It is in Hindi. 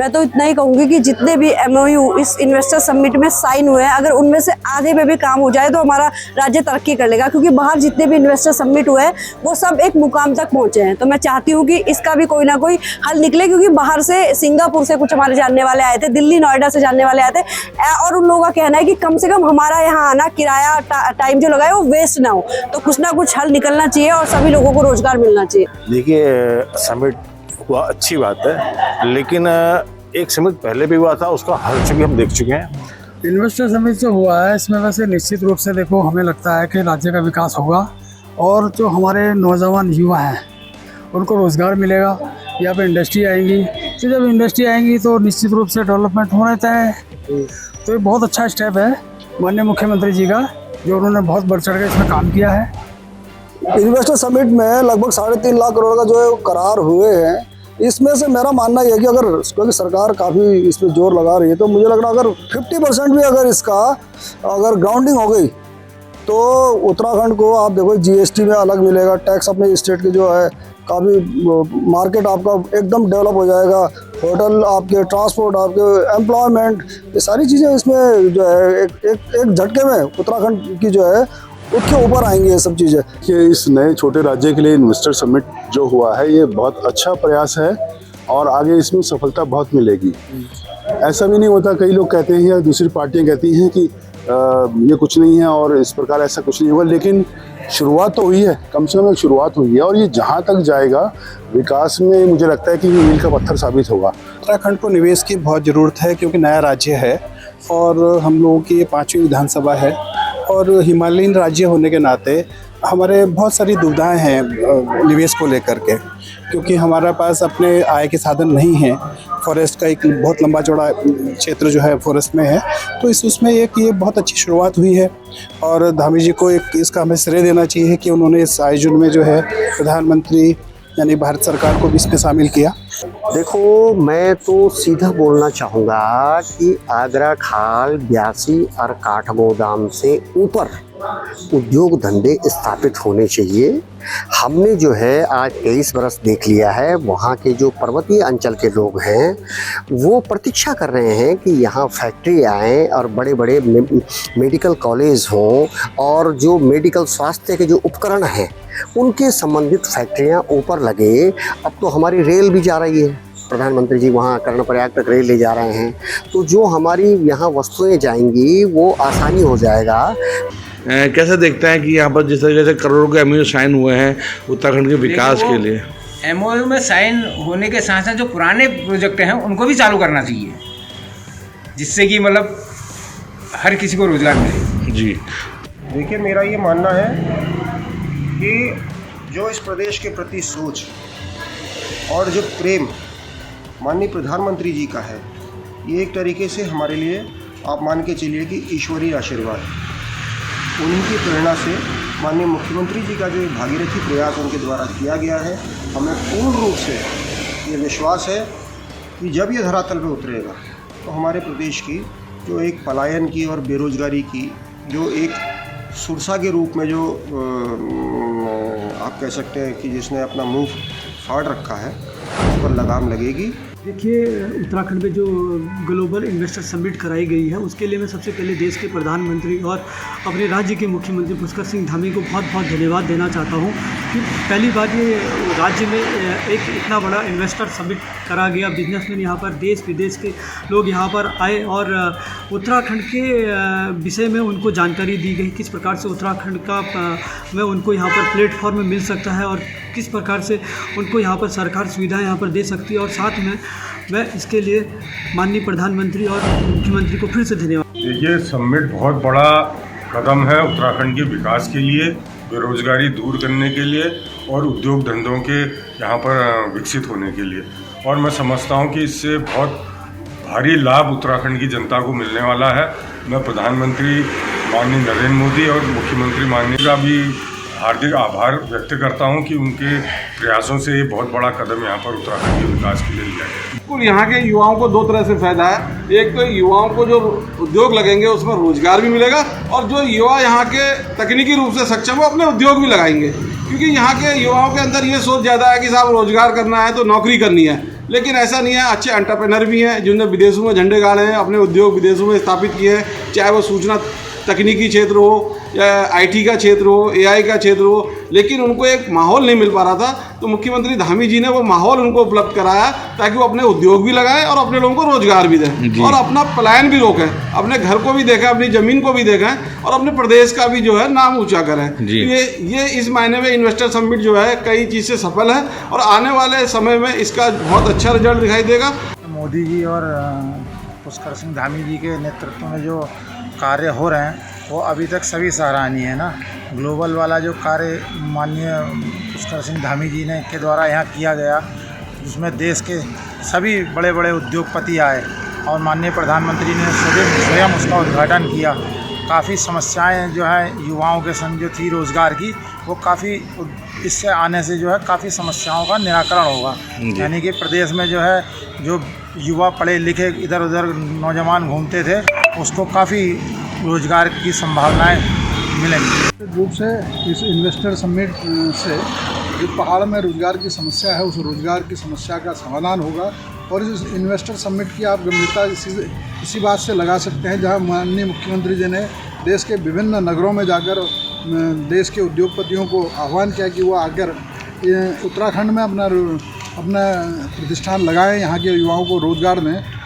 मैं तो इतना ही कहूँगी कि जितने भी MOU इस इन्वेस्टर समिट में साइन हुए हैं, अगर उनमें से आधे में भी काम हो जाए तो हमारा राज्य तरक्की कर लेगा, क्योंकि बाहर जितने भी इन्वेस्टर समिट हुए हैं वो सब एक मुकाम तक पहुंचे हैं। तो मैं चाहती हूँ कि इसका भी कोई ना कोई हल निकले, क्योंकि बाहर से सिंगापुर से कुछ हमारे जानने वाले आए थे, दिल्ली नोएडा से जानने वाले आए थे, और उन लोगों का कहना है कि कम से कम हमारा यहाँ आना, किराया टाइम जो लगा है वो वेस्ट ना हो। तो कुछ ना कुछ हल निकलना चाहिए और सभी लोगों को रोजगार मिलना चाहिए। देखिए, समिट हुआ अच्छी बात है, लेकिन एक समिट पहले भी हुआ था, उसका हल भी हम देख चुके हैं। इन्वेस्टर समिट जो हुआ है इसमें वैसे निश्चित रूप से देखो हमें लगता है कि राज्य का विकास होगा और जो हमारे नौजवान युवा हैं उनको रोज़गार मिलेगा, यहाँ पे इंडस्ट्री आएंगी। तो जब इंडस्ट्री आएंगी तो निश्चित रूप से डेवलपमेंट होना तय। तो ये बहुत अच्छा स्टेप है माननीय मुख्यमंत्री जी का, जो उन्होंने बहुत बढ़ चढ़ के इसमें काम किया है। इन्वेस्टर समिट में लगभग 3.5 लाख करोड़ का जो करार हुए हैं, इसमें से मेरा मानना यह है कि अगर क्योंकि सरकार काफ़ी इसमें जोर लगा रही है, तो मुझे लग रहा है अगर 50% भी अगर इसका अगर ग्राउंडिंग हो गई तो उत्तराखंड को आप देखो GST में अलग मिलेगा, टैक्स अपने स्टेट के जो है काफ़ी मार्केट आपका एकदम डेवलप हो जाएगा, होटल आपके, ट्रांसपोर्ट आपके, एम्प्लॉयमेंट, ये सारी चीज़ें इसमें जो है एक झटके में उत्तराखंड की जो है उसके ऊपर आएंगे ये सब चीज़ें। कि इस नए छोटे राज्य के लिए इन्वेस्टर समिट जो हुआ है ये बहुत अच्छा प्रयास है और आगे इसमें सफलता बहुत मिलेगी। ऐसा भी नहीं होता, कई लोग कहते हैं या दूसरी पार्टियां कहती हैं कि ये कुछ नहीं है और इस प्रकार ऐसा कुछ नहीं हुआ, लेकिन शुरुआत तो हुई है, कम से कम एक शुरुआत हुई है और ये जहाँ तक जाएगा विकास में मुझे लगता है कि ये मील का पत्थर साबित होगा। उत्तराखंड को निवेश की बहुत ज़रूरत है, क्योंकि नया राज्य है और हम लोगों की ये 5वीं विधानसभा है और हिमालयन राज्य होने के नाते हमारे बहुत सारी दुविधाएं हैं निवेश को लेकर के, क्योंकि हमारे पास अपने आय के साधन नहीं हैं। फॉरेस्ट का एक बहुत लंबा चौड़ा क्षेत्र जो है फॉरेस्ट में है, तो उसमें एक ये बहुत अच्छी शुरुआत हुई है और धामी जी को एक इसका हमें श्रेय देना चाहिए कि उन्होंने इस आयोजन में जो है प्रधानमंत्री यानी भारत सरकार को भी इसमें शामिल किया। देखो, मैं तो सीधा बोलना चाहूँगा कि आगरा खाल, ब्यासी और काठगोदाम से ऊपर उद्योग धंधे स्थापित होने चाहिए। हमने जो है आज 23 बरस देख लिया है, वहाँ के जो पर्वतीय अंचल के लोग हैं वो प्रतीक्षा कर रहे हैं कि यहाँ फैक्ट्री आए और बड़े बड़े मेडिकल कॉलेज हों और जो मेडिकल स्वास्थ्य के जो उपकरण हैं उनके संबंधित फैक्ट्रियाँ ऊपर लगे। अब तो हमारी रेल भी जा रही है, प्रधानमंत्री जी वहाँ कर्णप्रयाग तक रेल ले जा रहे हैं, तो जो हमारी यहाँ वस्तुएं जाएंगी वो आसानी हो जाएगा। कैसे देखते हैं कि यहाँ पर जिस तरीके से करोड़ों के MOU साइन हुए हैं उत्तराखंड के विकास के लिए? MOU में साइन होने के साथ साथ जो पुराने प्रोजेक्ट हैं उनको भी चालू करना चाहिए, जिससे कि मतलब हर किसी को रोजगार मिले। जी देखिए, मेरा ये मानना है कि जो इस प्रदेश के प्रति सोच और जो प्रेम माननीय प्रधानमंत्री जी का है, ये एक तरीके से हमारे लिए आप मान के चलिए कि ईश्वरीय आशीर्वाद। उन्हीं की प्रेरणा से माननीय मुख्यमंत्री जी का जो भागीरथी प्रयास उनके द्वारा किया गया है, हमें पूर्ण रूप से ये विश्वास है कि जब ये धरातल पे उतरेगा तो हमारे प्रदेश की जो एक पलायन की और बेरोजगारी की जो एक सुरसा के रूप में जो आप कह सकते हैं कि जिसने अपना मुंह फाड़ रखा है, उस पर लगाम लगेगी। देखिए, उत्तराखंड में जो ग्लोबल इन्वेस्टर समिट कराई गई है उसके लिए मैं सबसे पहले देश के प्रधानमंत्री और अपने राज्य के मुख्यमंत्री पुष्कर सिंह धामी को बहुत बहुत धन्यवाद देना चाहता हूं कि पहली बार ये राज्य में एक इतना बड़ा इन्वेस्टर समिट करा गया। बिजनेसमैन यहाँ पर देश विदेश के लोग यहाँ पर आए और उत्तराखंड के विषय में उनको जानकारी दी गई, किस प्रकार से उत्तराखंड का में उनको यहाँ पर प्लेटफॉर्म मिल सकता है और किस प्रकार से उनको यहाँ पर सरकार सुविधाएं यहाँ पर दे सकती है। और साथ में मैं इसके लिए माननीय प्रधानमंत्री और मुख्यमंत्री को फिर से धन्यवाद। ये समिट बहुत बड़ा कदम है उत्तराखंड के विकास के लिए, बेरोजगारी दूर करने के लिए और उद्योग धंधों के यहाँ पर विकसित होने के लिए, और मैं समझता हूँ कि इससे बहुत भारी लाभ उत्तराखंड की जनता को मिलने वाला है। मैं प्रधानमंत्री माननीय नरेंद्र मोदी और मुख्यमंत्री माननीय का भी हार्दिक आभार व्यक्त करता हूं कि उनके प्रयासों से ये बहुत बड़ा कदम यहाँ पर उत्तराखंड के विकास के लिए लिया गया। बिल्कुल, यहाँ के युवाओं को दो तरह से फायदा है। एक तो युवाओं को जो उद्योग लगेंगे उसमें रोजगार भी मिलेगा और जो युवा यहाँ के तकनीकी रूप से सक्षम हो अपने उद्योग भी लगाएंगे, क्योंकि यहाँ के युवाओं के अंदर ये सोच ज़्यादा है कि साहब रोजगार करना है तो नौकरी करनी है, लेकिन ऐसा नहीं है, अच्छे एंटरप्रेनर भी हैं जिन्होंने विदेशों में झंडे गाड़े हैं, अपने उद्योग विदेशों में स्थापित किए हैं, चाहे वो सूचना तकनीकी क्षेत्र हो या आईटी का क्षेत्र हो, एआई का क्षेत्र हो, लेकिन उनको एक माहौल नहीं मिल पा रहा था। तो मुख्यमंत्री धामी जी ने वो माहौल उनको उपलब्ध कराया ताकि वो अपने उद्योग भी लगाएं और अपने लोगों को रोजगार भी दें और अपना पलायन भी रोकें, अपने घर को भी देखें, अपनी ज़मीन को भी देखें और अपने प्रदेश का भी जो है नाम ऊँचा करें। ये इस मायने में इन्वेस्टर समिट जो है कई चीज़ से सफल है और आने वाले समय में इसका बहुत अच्छा रिजल्ट दिखाई देगा। मोदी जी और पुष्कर सिंह धामी जी के नेतृत्व में जो कार्य हो रहे हैं वो अभी तक सभी सराहनीय है ना। ग्लोबल वाला जो कार्य माननीय पुष्कर सिंह धामी जी ने के द्वारा यहाँ किया गया, जिसमें देश के सभी बड़े बड़े उद्योगपति आए और माननीय प्रधानमंत्री ने स्वयं उसका उद्घाटन किया। काफ़ी समस्याएं जो है युवाओं के संग जो थी रोज़गार की, वो काफ़ी इससे आने से जो है काफ़ी समस्याओं का निराकरण होगा। यानी कि प्रदेश में जो है जो युवा पढ़े लिखे इधर उधर नौजवान घूमते थे, उसको काफ़ी रोज़गार की संभावनाएं मिलेंगी। रूप से इस इन्वेस्टर समिट से जो पहाड़ में रोज़गार की समस्या है, उस रोज़गार की समस्या का समाधान होगा। और इस इन्वेस्टर समिट की आप गंभीरता इसी बात से लगा सकते हैं, जहां माननीय मुख्यमंत्री जी ने देश के विभिन्न नगरों में जाकर देश के उद्योगपतियों को आह्वान किया कि वो आकर उत्तराखंड में अपना प्रतिष्ठान लगाएं, यहाँ के युवाओं को रोज़गार दें।